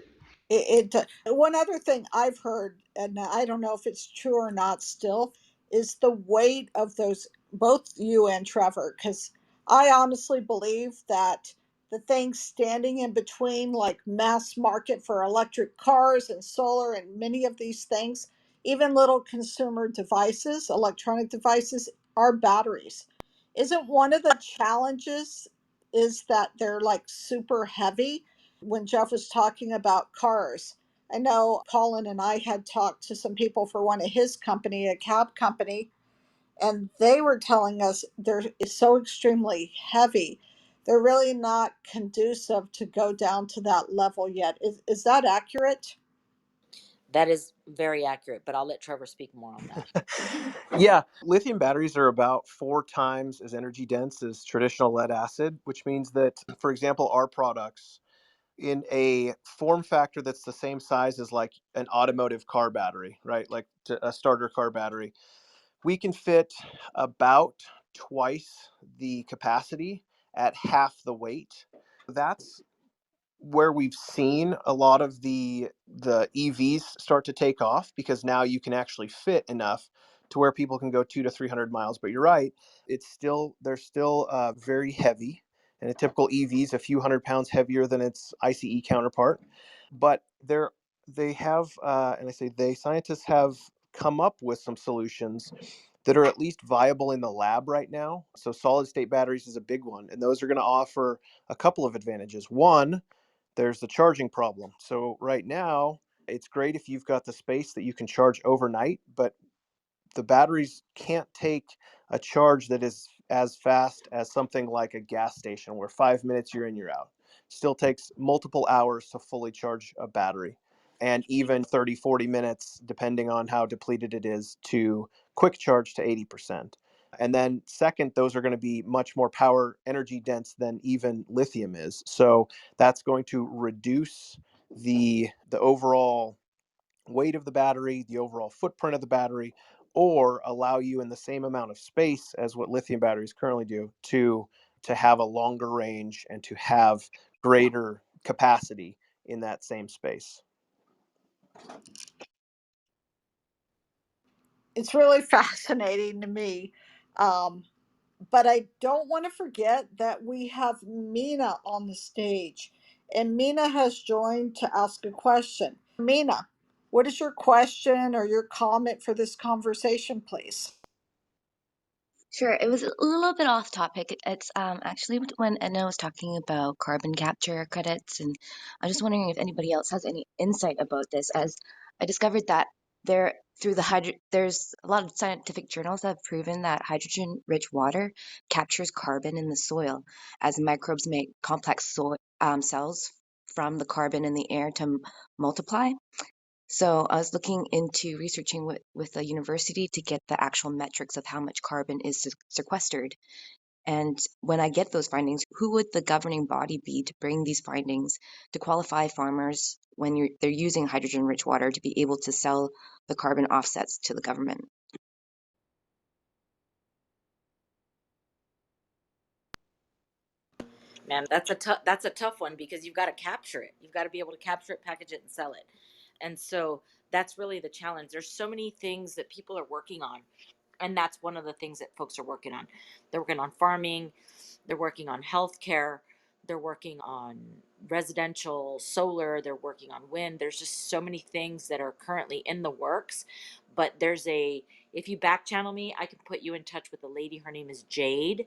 one other thing I've heard, and I don't know if it's true or not still, is the weight of those, both you and Trevor, because I honestly believe that the things standing in between, like mass market for electric cars and solar and many of these things, even little consumer devices, electronic devices, are batteries. Isn't one of the challenges is that they're like super heavy? When Jeff was talking about cars, I know Colin and I had talked to some people for one of his company, a cab company, and they were telling us they're it's so extremely heavy. They're really not conducive to go down to that level yet. Is that accurate? That is very accurate, but I'll let Trevor speak more on that. Yeah, lithium batteries are about 4 times as energy dense as traditional lead acid, which means that, for example, our products in a form factor that's the same size as like an automotive car battery, right? Like a starter car battery, we can fit about twice the capacity at half the weight. That's where we've seen a lot of the EVs start to take off, because now you can actually fit enough to where people can go 200 to 300 miles. But you're right, they're still very heavy, and a typical EV is a few 100 pounds heavier than its ICE counterpart. But they have, and I say scientists have come up with some solutions that are at least viable in the lab right now. So solid state batteries is a big one, and those are going to offer a couple of advantages. One, there's the charging problem. So right now, it's great if you've got the space that you can charge overnight, but the batteries can't take a charge that is as fast as something like a gas station where 5 minutes you're in, you're out. Still takes multiple hours to fully charge a battery, and even 30, 40 minutes, depending on how depleted it is, to quick charge to 80%. And then second, those are going to be much more power energy dense than even lithium is. So that's going to reduce the overall weight of the battery, the overall footprint of the battery, or allow you in the same amount of space as what lithium batteries currently do to have a longer range and to have greater capacity in that same space. It's really fascinating to me. But I don't want to forget that we have Mina on the stage, and Mina has joined to ask a question. Mina, what is your question or your comment for this conversation, please? Sure. It was a little bit off topic. It's actually when Edna was talking about carbon capture credits, and I'm just wondering if anybody else has any insight about this, as I discovered that there's a lot of scientific journals that have proven that hydrogen-rich water captures carbon in the soil as microbes make complex cells from the carbon in the air to multiply. So I was looking into researching with a university to get the actual metrics of how much carbon is sequestered. And when I get those findings, who would the governing body be to bring these findings to qualify farmers when they're using hydrogen-rich water to be able to sell the carbon offsets to the government? Man, that's a tough one, because you've got to capture it. You've got to be able to capture it, package it, and sell it. And so that's really the challenge. There's so many things that people are working on, and that's one of the things that folks are working on. They're working on farming, they're working on healthcare, they're working on residential solar, they're working on wind. There's just so many things that are currently in the works. But if you back channel me, I can put you in touch with a lady. Her name is Jade,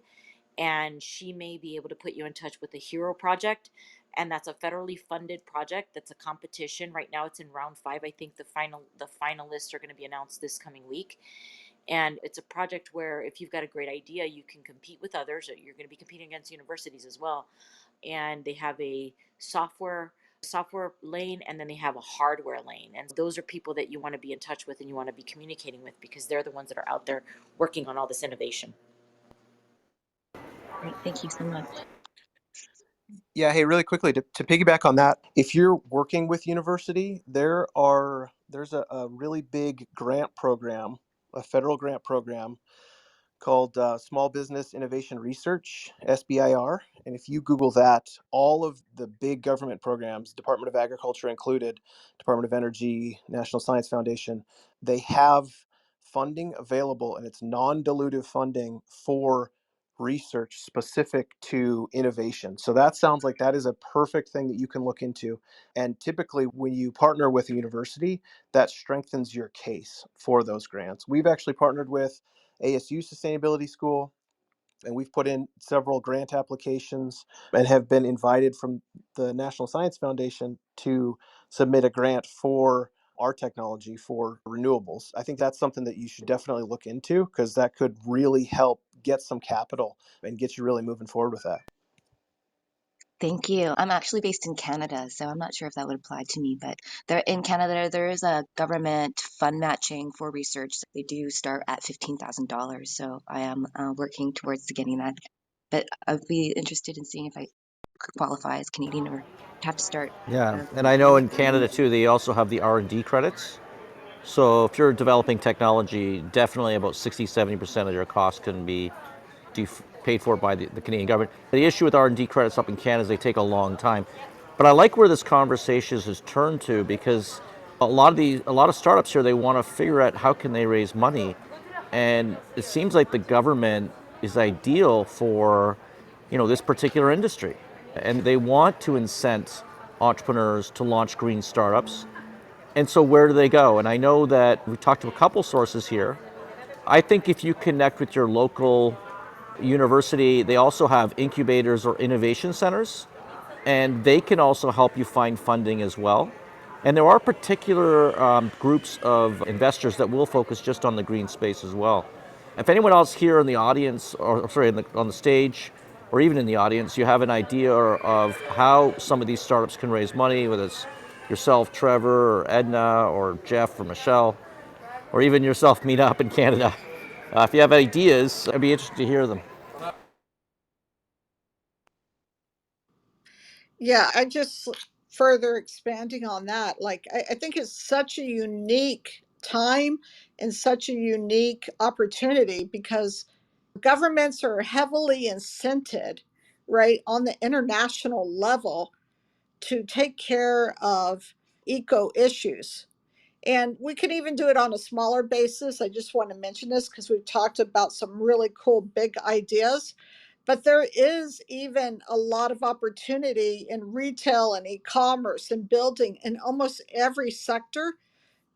and she may be able to put you in touch with the Hero Project. And that's a federally funded project. That's a competition. Right now it's in round 5. I think the finalists are going to be announced this coming week. And it's a project where if you've got a great idea, you can compete with others. You're going to be competing against universities as well. And they have a software lane, and then they have a hardware lane. And those are people that you want to be in touch with and you want to be communicating with, because they're the ones that are out there working on all this innovation. Great. Thank you so much. Yeah, hey, really quickly to piggyback on that, if you're working with university, there's a really big grant program, a federal grant program called Small Business Innovation Research, SBIR. And if you Google that, all of the big government programs, Department of Agriculture included, Department of Energy, National Science Foundation, they have funding available, and it's non-dilutive funding for research specific to innovation. So that sounds like that is a perfect thing that you can look into. And typically when you partner with a university, that strengthens your case for those grants. We've actually partnered with ASU Sustainability School, and we've put in several grant applications and have been invited from the National Science Foundation to submit a grant for our technology for renewables. I think that's something that you should definitely look into, because that could really help get some capital and get you really moving forward with that. Thank you. I'm actually based in Canada, so I'm not sure if that would apply to me, but in Canada, there is a government fund matching for research. They do start at $15,000, so I am working towards getting that. But I'd be interested in seeing if I could qualify as Canadian or have to start. Yeah, and I know in Canada too, they also have the R&D credits. So if you're developing technology, definitely about 60-70% of your costs can be paid for by the Canadian government. The issue with R&D credits up in Canada is they take a long time. But I like where this conversation has turned to, because a lot of startups here, they want to figure out how can they raise money, and it seems like the government is ideal for this particular industry, and they want to incent entrepreneurs to launch green startups. And so where do they go? And I know that we've talked to a couple sources here. I think if you connect with your local university, they also have incubators or innovation centers, and they can also help you find funding as well. And there are particular groups of investors that will focus just on the green space as well. If anyone else here in the audience, or sorry, on the stage, or even in the audience, you have an idea of how some of these startups can raise money, whether it's yourself, Trevor, or Edna, or Jeff, or Michele, or even yourself, Mina, up in Canada. If you have ideas, I'd be interested to hear them. Yeah, I just further expanding on that. Like, I think it's such a unique time and such a unique opportunity, because governments are heavily incented, right, on the international level to take care of eco issues. And we can even do it on a smaller basis. I just want to mention this because we've talked about some really cool big ideas. But there is even a lot of opportunity in retail and e commerce and building in almost every sector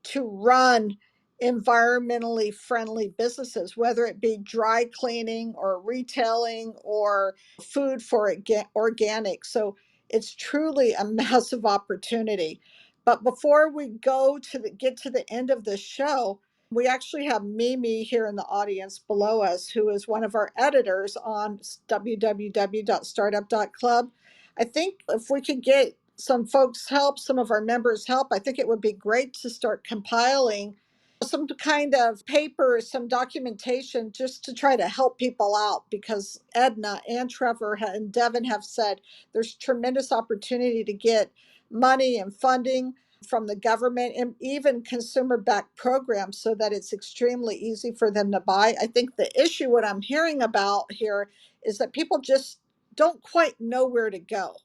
to run environmentally friendly businesses, whether it be dry cleaning or retailing or food for organic. So it's truly a massive opportunity. But before we get to the end of the show, we actually have Mimi here in the audience below us, who is one of our editors on www.startup.club. I think if we could get some folks' help, some of our members' help, I think it would be great to start compiling some kind of paper, some documentation just to try to help people out, because Edna and Trevor and Devin have said there's tremendous opportunity to get money and funding from the government and even consumer backed programs so that it's extremely easy for them to buy. I think the issue, what I'm hearing about here, is that people just don't quite know where to go.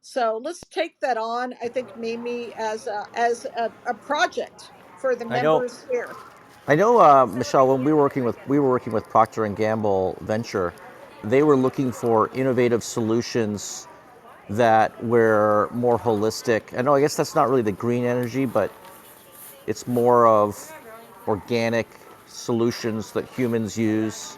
So let's take that on. I think Mimi as a project for the I know, members here. I know, Michele. When we were working with Procter and Gamble Venture, they were looking for innovative solutions that were more holistic. I know, I guess that's not really the green energy, but it's more of organic solutions that humans use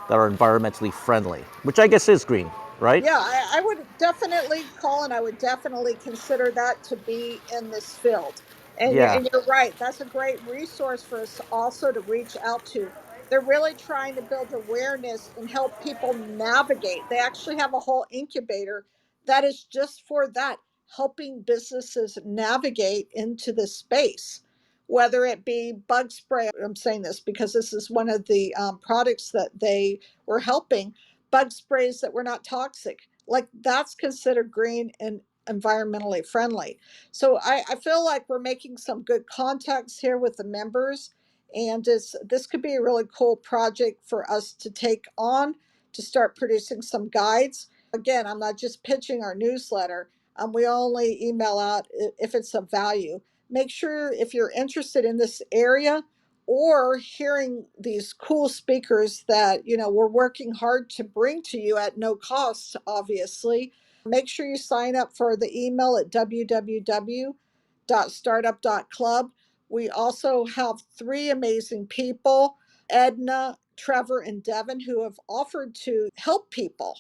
that are environmentally friendly, which I guess is green, right? Yeah, I would definitely, Colin, I would definitely consider that to be in this field. Yeah. And you're right. That's a great resource for us also to reach out to. They're really trying to build awareness and help people navigate. They actually have a whole incubator that is just for that, helping businesses navigate into this space, whether it be bug spray. I'm saying this because this is one of the products that they were helping, bug sprays that were not toxic. Like that's considered green and environmentally friendly. So I feel like we're making some good contacts here with the members. And this could be a really cool project for us to take on to start producing some guides. Again, I'm not just pitching our newsletter. We only email out if it's of value. Make sure if you're interested in this area or hearing these cool speakers that we're working hard to bring to you at no cost, obviously, make sure you sign up for the email at www.startup.club. We also have three amazing people, Edna, Trevor, and Devin, who have offered to help people,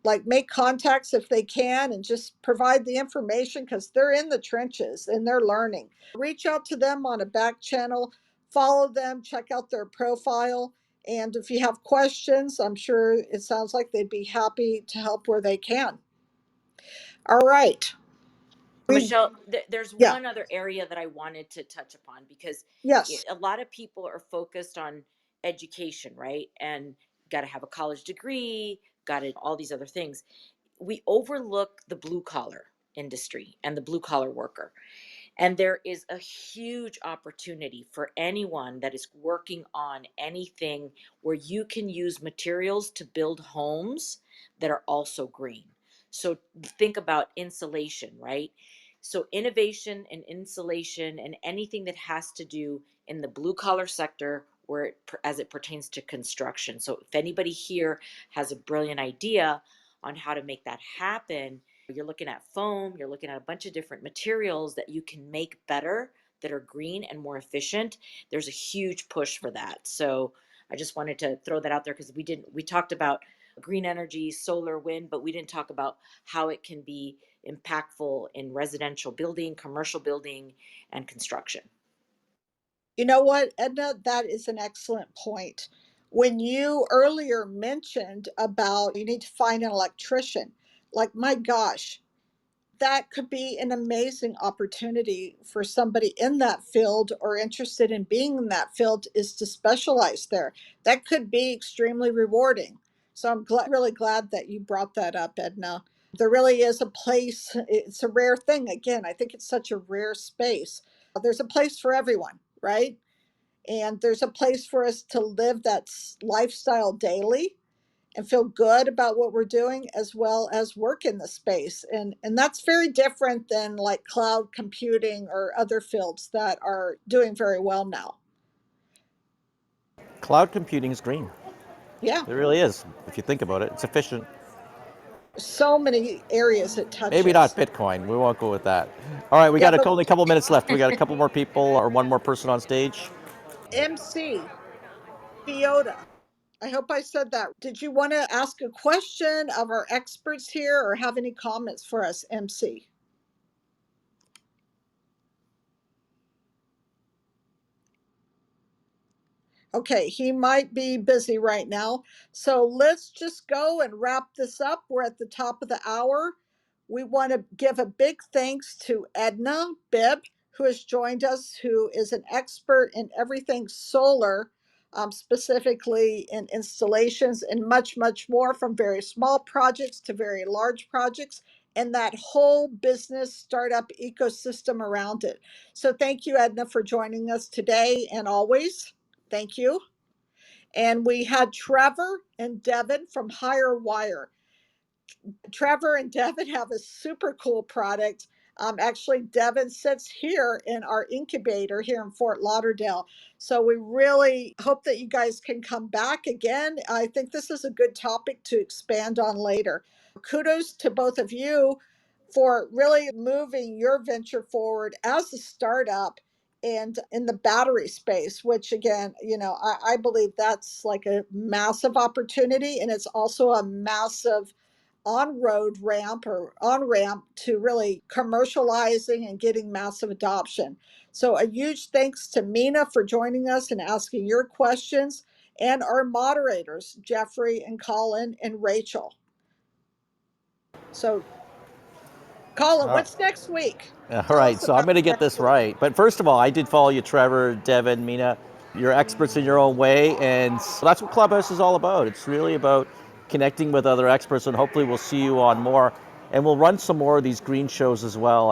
like make contacts if they can and just provide the information because they're in the trenches and they're learning. Reach out to them on a back channel, follow them, check out their profile. And if you have questions, I'm sure it sounds like they'd be happy to help where they can. All right. We, Michele, there's yeah, one other area that I wanted to touch upon because yes. a lot of people are focused on education, right? And got to have a college degree, got to all these other things. We overlook the blue collar industry and the blue collar worker. And there is a huge opportunity for anyone that is working on anything where you can use materials to build homes that are also green. So think about insulation, right? So innovation and insulation and anything that has to do in the blue collar sector where as it pertains to construction. So if anybody here has a brilliant idea on how to make that happen, you're looking at foam, you're looking at a bunch of different materials that you can make better, that are green and more efficient. There's a huge push for that. So I just wanted to throw that out there because we talked about green energy, solar, wind, but we didn't talk about how it can be impactful in residential building, commercial building, and construction. You know what, Edna? That is an excellent point. When you earlier mentioned about you need to find an electrician, like my gosh, that could be an amazing opportunity for somebody in that field or interested in being in that field is to specialize there. That could be extremely rewarding. So I'm really glad that you brought that up, Edna. There really is a place, it's a rare thing. Again, I think it's such a rare space. There's a place for everyone, right? And there's a place for us to live that lifestyle daily and feel good about what we're doing, as well as work in the space. And that's very different than like cloud computing or other fields that are doing very well now. Cloud computing is green. Yeah, It really is. If you think about it, it's efficient. so many areas it Maybe not touches. Bitcoin. We won't go with that. All right, we Yeah, got but only a couple minutes left. We got a couple more people or one more person on stage. MC Biota, I hope I said that. Did you want to ask a question of our experts here or have any comments for us, MC? Okay, he might be busy right now. So let's just go and wrap this up. We're at the top of the hour. We want to give a big thanks to Edna Bibb, who has joined us, who is an expert in everything solar, specifically in installations and much, much more, from very small projects to very large projects, and that whole business startup ecosystem around it. So thank you, Edna, for joining us today and always. Thank you. And we had Trevor and Devin from Higher Wire. Trevor and Devin have a super cool product. Actually, Devin sits here in our incubator here in Fort Lauderdale. So we really hope that you guys can come back again. I think this is a good topic to expand on later. Kudos to both of you for really moving your venture forward as a startup and in the battery space, which again, I believe that's like a massive opportunity, and it's also a massive on-road ramp or on-ramp to really commercializing and getting massive adoption. So a huge thanks to Mina for joining us and asking your questions, and our moderators, Jeffrey and Colin and Rachel. So Colin, what's next week? All Tell right, us so I'm about going to get next this week. right. But first of all, I did follow you, Trevor, Devin, Mina. You're experts in your own way, and that's what Clubhouse is all about. It's really about connecting with other experts, and hopefully we'll see you on more. And we'll run some more of these green shows as well.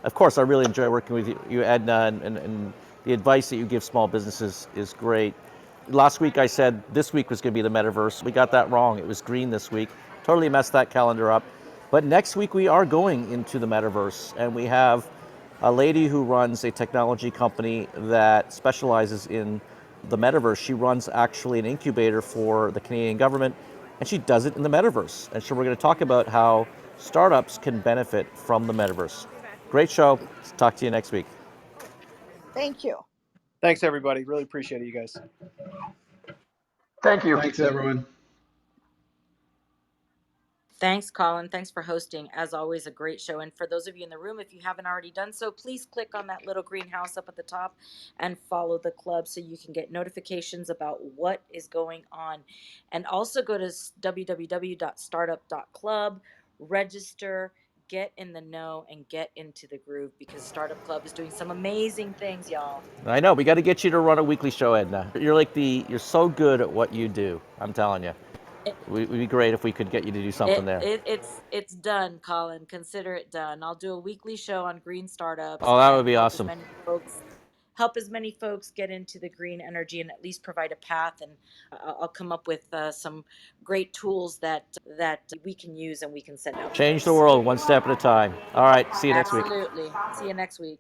Of course, I really enjoy working with you Edna, and the advice that you give small businesses is great. Last week I said this week was going to be the metaverse. We got that wrong. It was green this week. Totally messed that calendar up. But next week we are going into the metaverse, and we have a lady who runs a technology company that specializes in the metaverse. She runs actually an incubator for the Canadian government, and she does it in the metaverse. And so we're going to talk about how startups can benefit from the metaverse. Great show. Talk to you next week. Thank you. Thanks, everybody. Really appreciate it, you guys. Thank you. Thanks, everyone. Thanks, Colin. Thanks for hosting. As always, a great show. And for those of you in the room, if you haven't already done so, please click on that little greenhouse up at the top and follow the club so you can get notifications about what is going on. And also go to www.startup.club, register, get in the know, and get into the groove, because Startup Club is doing some amazing things, y'all. I know, we got to get you to run a weekly show, Edna. You're so good at what you do. I'm telling you. It, It would be great if we could get you to do something there. it's done, Colin. Consider it done. I'll do a weekly show on green startups Oh, that would and be awesome. help as many folks get into the green energy, and at least provide a path. And I'll come up with some great tools that we can use and we can send out to Change the folks. world one step at a time. All right, see you next week. Absolutely. See you next week.